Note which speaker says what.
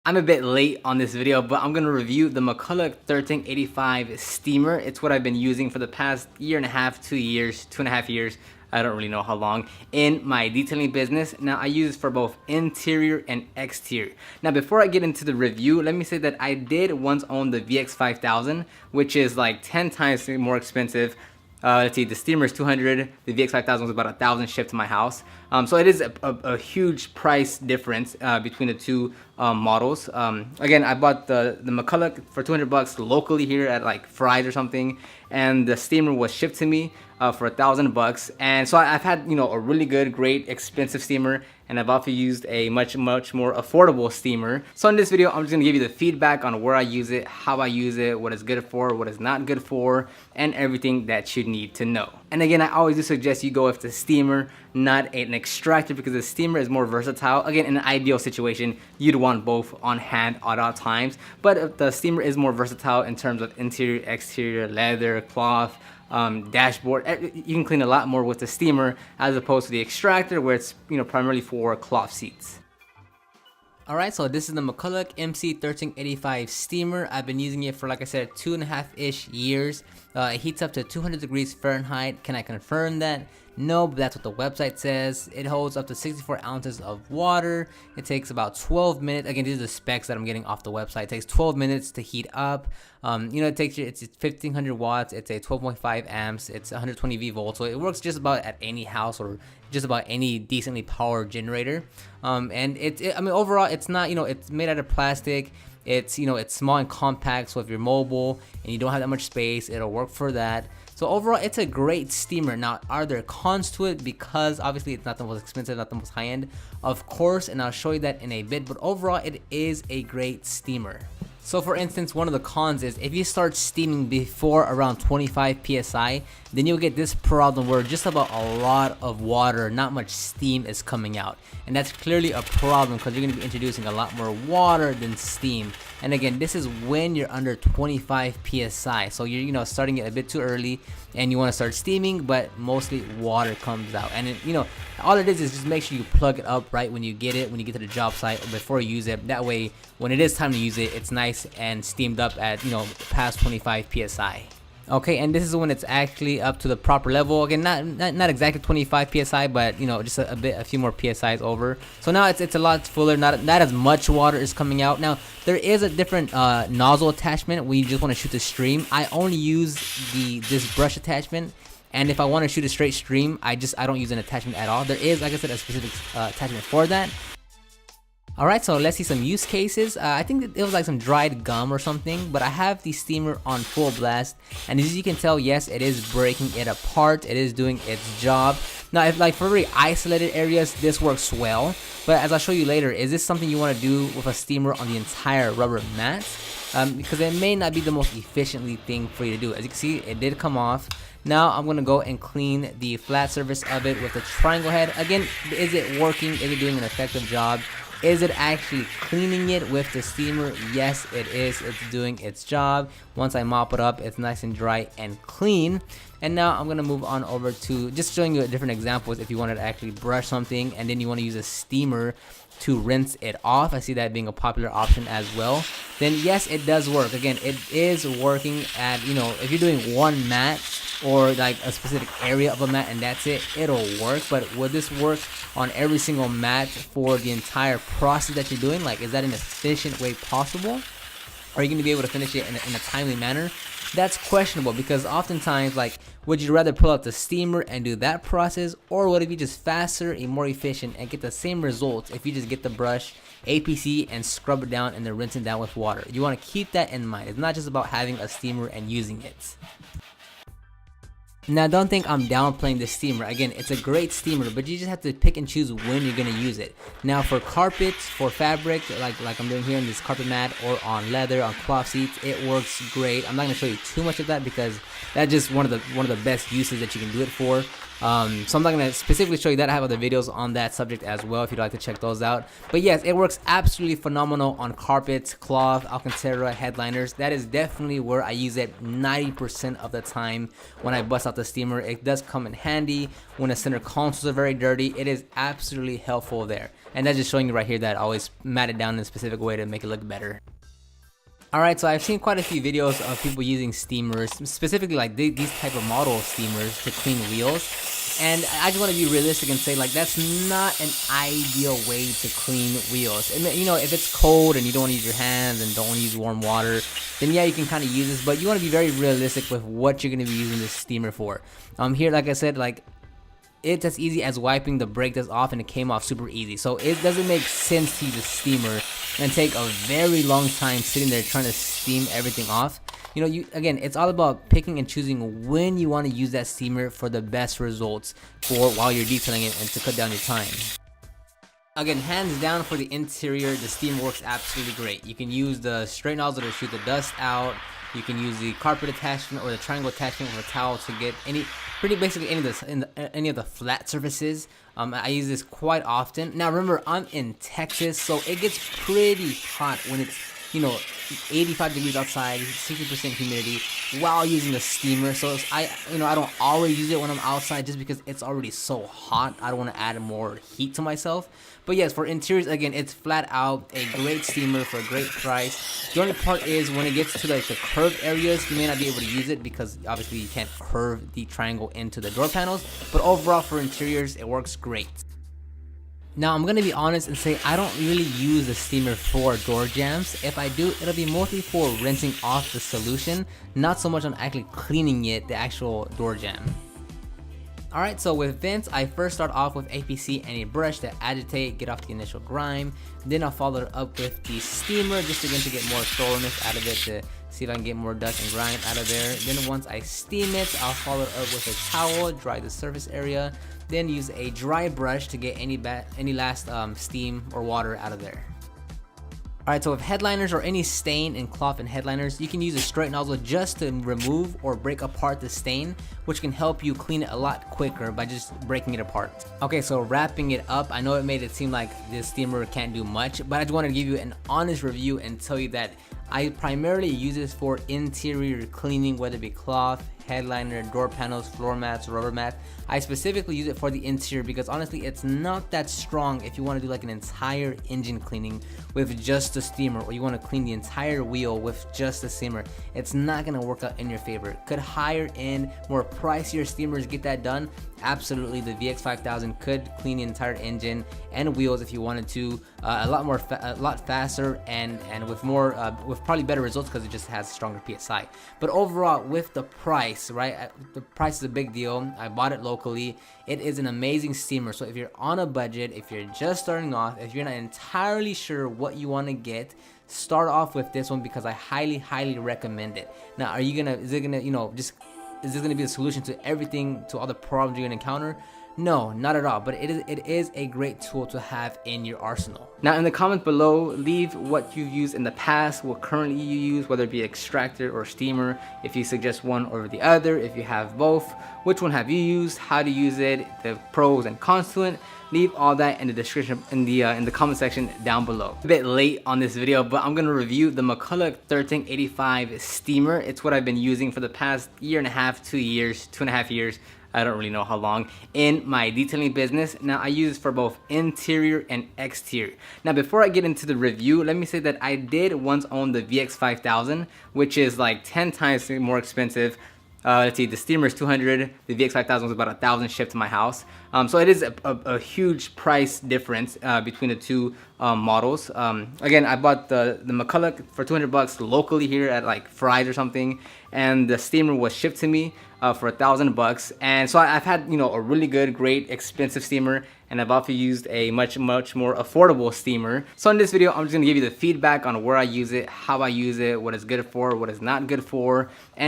Speaker 1: I'm a bit late on this video, but I'm going to review the McCulloch 1385 steamer. It's what I've been using for the past year and a half, 2 years, 2.5 years. I don't really know how long in my detailing business. Now I use it for both interior and exterior. Now before I get into the review, let me say that I did once own the VX5000, which is like 10 times more expensive. Let's see, the steamer is 200, the VX5000 was about 1,000 shipped to my house. So it is a huge price difference between the two models. Again, I bought the McCulloch for 200 bucks locally here at like Fry's or something, and the steamer was shipped to me for 1,000 bucks. And so I've had, you know, a really good, great, expensive steamer, and I've also used a much more affordable steamer. So in this video, I'm just gonna give you the feedback on where I use it, how I use it, what it's good for, what it's not good for, and everything that you need to know. And again, I always do suggest you go with the steamer, not an extractor, because the steamer is more versatile. Again, in an ideal situation, you'd want both on hand at all times, but the steamer is more versatile in terms of interior, exterior, leather, cloth, dashboard. You can clean a lot more with the steamer as opposed to the extractor, where it's, you know, primarily for cloth seats. Alright, so this is the McCulloch MC1385 steamer. I've been using it for, like I said, 2.5-ish years. It heats up to 200 degrees Fahrenheit. Can I confirm that? No, but that's what the website says. It holds up to 64 ounces of water. It takes about 12 minutes. Again, these are the specs that I'm getting off the website. It takes 12 minutes to heat up. You know, it's 1500 watts. It's a 12.5 amps. It's 120 V volts. So it works just about at any house or just about any decently powered generator. And I mean, overall, it's not, you know, it's made out of plastic. It's, you know, it's small and compact. So if you're mobile and you don't have that much space, it'll work for that. So overall, it's a great steamer. Now, are there cons to it? Because obviously it's not the most expensive, not the most high end, of course, and I'll show you that in a bit, but overall it is a great steamer. So for instance, one of the cons is if you start steaming before around 25 psi, then you'll get this problem where just about a lot of water, not much steam is coming out. And that's clearly a problem because you're going to be introducing a lot more water than steam. And again, this is when you're under 25 psi. So you're, you know, starting it a bit too early and you want to start steaming, but mostly water comes out. And it, you know, all it is just make sure you plug it up right when you get it, when you get to the job site or before you use it. That way, when it is time to use it, it's nice and steamed up at, you know, past 25 psi. Okay, and this is when it's actually up to the proper level. Again, not exactly 25 psi, but you know, just a few more psi's over. So now it's a lot fuller. Not as much water is coming out. Now there is a different nozzle attachment when you just want to shoot the stream. I only use this brush attachment. And if I want to shoot a straight stream, I don't use an attachment at all. There is, like I said, a specific attachment for that. Alright, so let's see some use cases. I think it was like some dried gum or something, but I have the steamer on full blast, and as you can tell, yes, it is breaking it apart. It is doing its job. Now, if like for very isolated areas, this works well, but as I'll show you later, is this something you want to do with a steamer on the entire rubber mat? Because it may not be the most efficiently thing for you to do. As you can see, it did come off. Now I'm going to go and clean the flat surface of it with the triangle head. Again, is it working? Is it doing an effective job? Is it actually cleaning it with the steamer? Yes, it is. It's doing its job. Once I mop it up, it's nice and dry and clean. And now I'm going to move on over to just showing you different examples if you wanted to actually brush something and then you want to use a steamer to rinse it off. I see that being a popular option as well. Then yes, it does work. Again, it is working at, you know, if you're doing one mat or like a specific area of a mat and that's it, it'll work. But would this work on every single mat for the entire process that you're doing? Like, is that an efficient way possible? Are you going to be able to finish it in a timely manner? That's questionable, because oftentimes, like, would you rather pull out the steamer and do that process, or would it be just faster and more efficient and get the same results if you just get the brush, APC, and scrub it down and then rinse it down with water? You want to keep that in mind. It's not just about having a steamer and using it. Now, don't think I'm downplaying the steamer. Again, it's a great steamer, but you just have to pick and choose when you're going to use it. Now, for carpets, for fabric, like I'm doing here in this carpet mat, or on leather, on cloth seats, it works great. I'm not going to show you too much of that because that's just one of the best uses that you can do it for. So I'm not gonna specifically show you that. I have other videos on that subject as well if you'd like to check those out. But yes, it works absolutely phenomenal on carpets, cloth, Alcantara, headliners. That is definitely where I use it 90% of the time when I bust out the steamer. It does come in handy when the center consoles are very dirty. It is absolutely helpful there. And that's just showing you right here that I always mat it down in a specific way to make it look better. Alright, so I've seen quite a few videos of people using steamers, specifically like these type of model steamers to clean wheels. And I just want to be realistic and say, like, that's not an ideal way to clean wheels. And, you know, if it's cold and you don't want to use your hands and don't want to use warm water, then yeah, you can kind of use this. But you want to be very realistic with what you're going to be using this steamer for. Here, like I said, like, it's as easy as wiping the brake dust off, and it came off super easy. So it doesn't make sense to use a steamer and take a very long time sitting there trying to steam everything off. You know, again, it's all about picking and choosing when you want to use that steamer for the best results for while you're detailing it and to cut down your time. Again, hands down for the interior, the steamer works absolutely great. You can use the straight nozzle to shoot the dust out. You can use the carpet attachment or the triangle attachment with a towel to get basically any of the flat surfaces. I use this quite often. Now remember, I'm in Texas, so it gets pretty hot when it's, you know, 85 degrees outside, 60% humidity, while using the steamer. So I don't always use it when I'm outside just because it's already so hot. I don't want to add more heat to myself. But yes, for interiors, again, it's flat out a great steamer for a great price. The only part is when it gets to like the curved areas, you may not be able to use it because obviously you can't curve the triangle into the door panels. But overall, for interiors, it works great. Now, I'm going to be honest and say I don't really use the steamer for door jams. If I do, it'll be mostly for rinsing off the solution, not so much on actually cleaning it, the actual door jam. Alright, so with vents, I first start off with APC and a brush to agitate, get off the initial grime. Then I'll follow it up with the steamer just again to get more thoroughness out of it, to see if I can get more dust and grime out of there. Then once I steam it, I'll follow it up with a towel, dry the surface area. Then use a dry brush to get any last steam or water out of there. Alright, so with headliners or any stain in cloth and headliners, you can use a straight nozzle just to remove or break apart the stain, which can help you clean it a lot quicker by just breaking it apart. Okay, so wrapping it up, I know it made it seem like this steamer can't do much, but I just wanted to give you an honest review and tell you that I primarily use this for interior cleaning, whether it be cloth, headliner, door panels, floor mats, rubber mats. I specifically use it for the interior because honestly it's not that strong if you want to do like an entire engine cleaning with just a steamer, or you want to clean the entire wheel with just a steamer. It's not going to work out in your favor. Could higher end, more pricier steamers get that done? Absolutely. The VX5000 could clean the entire engine and wheels if you wanted to, a lot faster and with more with probably better results because it just has stronger PSI. But overall, with the price, right? The price is a big deal. I bought it locally. It is an amazing steamer. So if you're on a budget, if you're just starting off, if you're not entirely sure what you want to get, start off with this one because I highly recommend it. Now, is this gonna be the solution to everything, to all the problems you're gonna encounter? No, not at all, but it is a great tool to have in your arsenal. Now in the comments below, leave what you've used in the past, what currently you use, whether it be extractor or steamer, if you suggest one over the other, if you have both, which one have you used, how to use it, the pros and cons to it. Leave all that in the description, in the comment section down below. A bit late on this video, but I'm gonna review the McCulloch MC1385 steamer. It's what I've been using for the past year and a half, 2 years, 2.5 years. I don't really know how long, in my detailing business. Now I use it for both interior and exterior. Now before I get into the review, let me say that I did once own the VX5000, which is like 10 times more expensive. Let's see, the steamer is $200, the VX5000 was about $1,000 shipped to my house. So it is a huge price difference between the two models. Again, I bought the McCulloch for $200 locally here at like Fry's or something, and the steamer was shipped to me for $1,000. And so I've had, you know, a really good, great, expensive steamer, and I've also used a much more affordable steamer. So in this video, I'm just gonna give you the feedback on where I use it, how I use it, what it's good for, what it's not good for, and